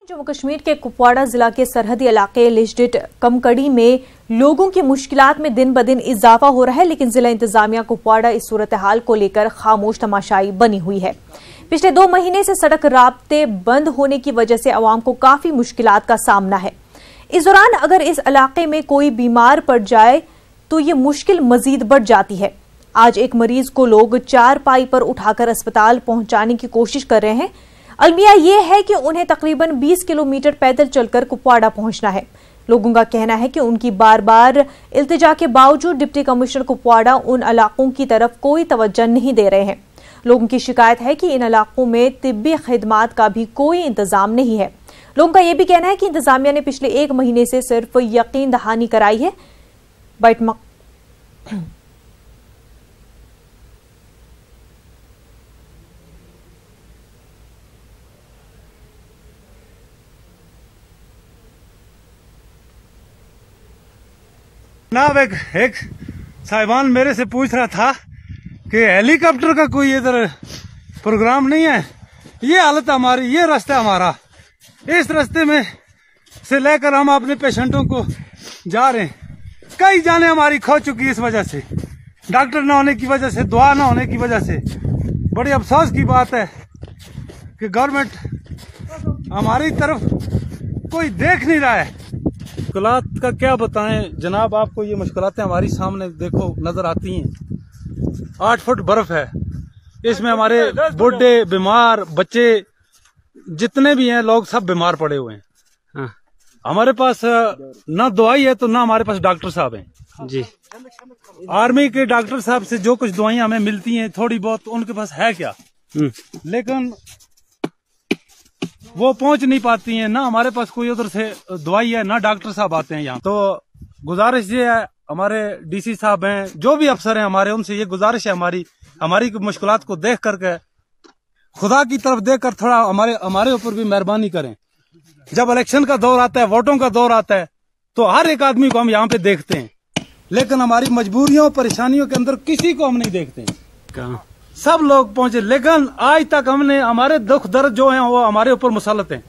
जम्मू कश्मीर के कुपवाड़ा जिला के सरहदी इलाके लिजडिट कमकड़ी में लोगों की मुश्किलात में दिन ब दिन इजाफा हो रहा है, लेकिन जिला इंतजामिया कुपवाड़ा इस सूरत हाल को लेकर खामोश तमाशाई बनी हुई है। पिछले 2 महीने से सड़क राब्ते बंद होने की वजह से अवाम को काफी मुश्किलात का सामना है। इस दौरान अगर इस इलाके में कोई बीमार पड़ जाए तो ये मुश्किल मजीद बढ़ जाती है। आज एक मरीज को लोग 4 पाई पर उठाकर अस्पताल पहुंचाने की कोशिश कर रहे हैं। अलमिया ये है कि उन्हें तकरीबन 20 किलोमीटर पैदल चलकर कुपवाड़ा पहुंचना है। लोगों का कहना है कि उनकी बार बार इल्तिजा के बावजूद डिप्टी कमिश्नर कुपवाड़ा उन इलाकों की तरफ कोई तवज्जो नहीं दे रहे हैं। लोगों की शिकायत है कि इन इलाकों में तिब्बी खिदमात का भी कोई इंतजाम नहीं है। लोगों का यह भी कहना है कि इंतजामिया ने पिछले 1 महीने से सिर्फ यकीन दहानी कराई है। जनाब, एक साहिबान मेरे से पूछ रहा था कि हेलीकॉप्टर का कोई इधर प्रोग्राम नहीं है। ये हालत हमारी, ये रास्ता हमारा, इस रास्ते में से लेकर हम अपने पेशेंटों को जा रहे हैं। कई जाने हमारी खो चुकी है इस वजह से, डॉक्टर ना होने की वजह से, दुआ ना होने की वजह से। बड़ी अफसोस की बात है कि गवर्नमेंट हमारी तरफ कोई देख नहीं रहा है। मुश्किलात का क्या बताएं जनाब, आपको ये मुश्किलातें हमारी सामने देखो नजर आती हैं। 8 फुट बर्फ है, इसमें हमारे बूढ़े, बीमार, बच्चे जितने भी हैं लोग सब बीमार पड़े हुए हैं। हमारे पास ना दवाई है तो ना हमारे पास डॉक्टर साहब हैं जी। आर्मी के डॉक्टर साहब से जो कुछ दवाइयां हमें मिलती हैं थोड़ी बहुत, उनके पास है क्या, लेकिन वो पहुंच नहीं पाती हैं। ना हमारे पास कोई उधर से दवाई है, ना डॉक्टर साहब आते हैं यहाँ। तो गुजारिश ये है, हमारे डीसी साहब हैं, जो भी अफसर हैं हमारे, उनसे ये गुजारिश है हमारी मुश्किलात को देख करके, खुदा की तरफ देखकर थोड़ा हमारे ऊपर भी मेहरबानी करें। जब इलेक्शन का दौर आता है, वोटों का दौर आता है, तो हर एक आदमी को हम यहाँ पे देखते हैं, लेकिन हमारी मजबूरियों, परेशानियों के अंदर किसी को हम नहीं देखते हैं। सब लोग पहुंचे, लेकिन आज तक हमने, हमारे दुख दर्द जो हैं वो हमारे ऊपर मुसल्लत हैं।